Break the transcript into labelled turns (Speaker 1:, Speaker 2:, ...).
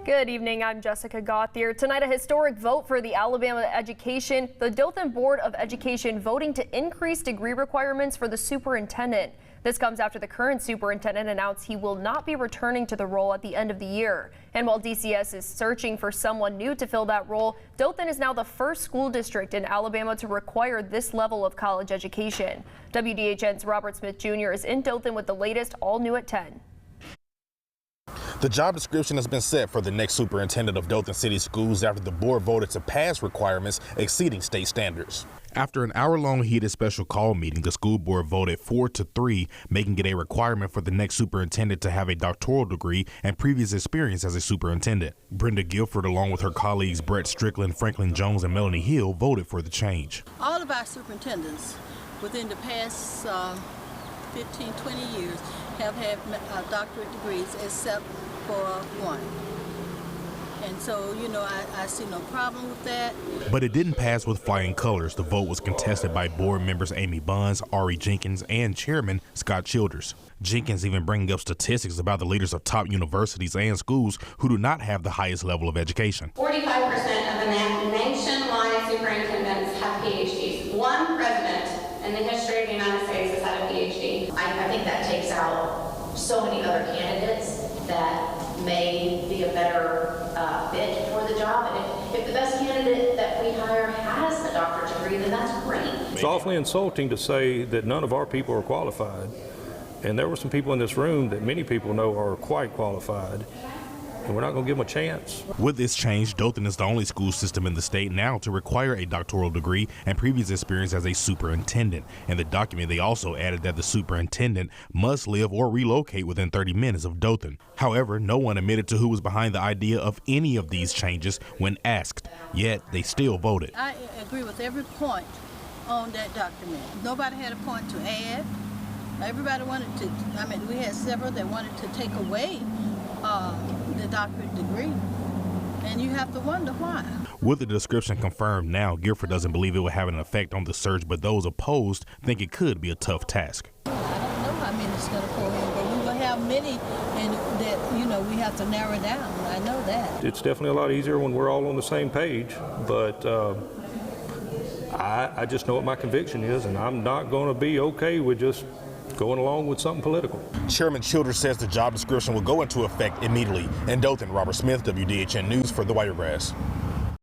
Speaker 1: Good evening, I'm Jessica Gauthier. Tonight, a historic vote for the Alabama education. The Dothan Board of Education voting to increase degree requirements for the superintendent. This comes after the current superintendent announced he will not be returning to the role at the end of the year. And while DCS is searching for someone new to fill that role, Dothan is now the first school district in Alabama to require this level of college education. WDHN's Robert Smith Jr. is in Dothan with the latest, all new at 10.
Speaker 2: The job description has been set for the next superintendent of Dothan City Schools after the board voted to pass requirements exceeding state standards. After an hour-long heated special call meeting, the school board voted 4-3, making it a requirement for the next superintendent to have a doctoral degree and previous experience as a superintendent. Brenda Guilford, along with her colleagues Brett Strickland, Franklin Jones, and Melanie Hill, voted for the change.
Speaker 3: All of our superintendents within the past 15, 20 years have had doctorate degrees except for one. And so, you know, I see no problem with that.
Speaker 2: But it didn't pass with flying colors. The vote was contested by board members Amy Buns, Ari Jenkins, and Chairman Scott Childers. Jenkins even bringing up statistics about the leaders of top universities and schools who do not have the highest level of education.
Speaker 4: 45% of the nationwide superintendents have PhDs. One president in the history of the United States has had a PhD.
Speaker 5: I think that takes out so many other candidates that may be a better fit for the job. And if the best candidate that we hire has a doctorate degree, then that's great.
Speaker 6: It's awfully insulting to say that none of our people are qualified. And there were some people in this room that many people know are quite qualified. And we're not going to give them a chance.
Speaker 2: With this change, Dothan is the only school system in the state now to require a doctoral degree and previous experience as a superintendent. In the document, they also added that the superintendent must live or relocate within 30 minutes of Dothan. However, no one admitted to who was behind the idea of any of these changes when asked, yet they still voted.
Speaker 3: I agree with every point on that document. Nobody had a point to add. Everybody wanted to, we had several that wanted to take away the doctorate degree, and you have to wonder why.
Speaker 2: With the description confirmed now, Guilford doesn't believe it will have an effect on the search, but those opposed think it could be a tough task.
Speaker 3: I don't know how many it's going to pull in, but we will have many, and that, you know, we have to narrow down. I know that.
Speaker 6: It's definitely a lot easier when we're all on the same page, but I just know what my conviction is, and I'm not going to be okay with just going along with something political.
Speaker 2: Chairman Childers says the job description will go into effect immediately. In Dothan, Robert Smith, WDHN News for the Wiregrass.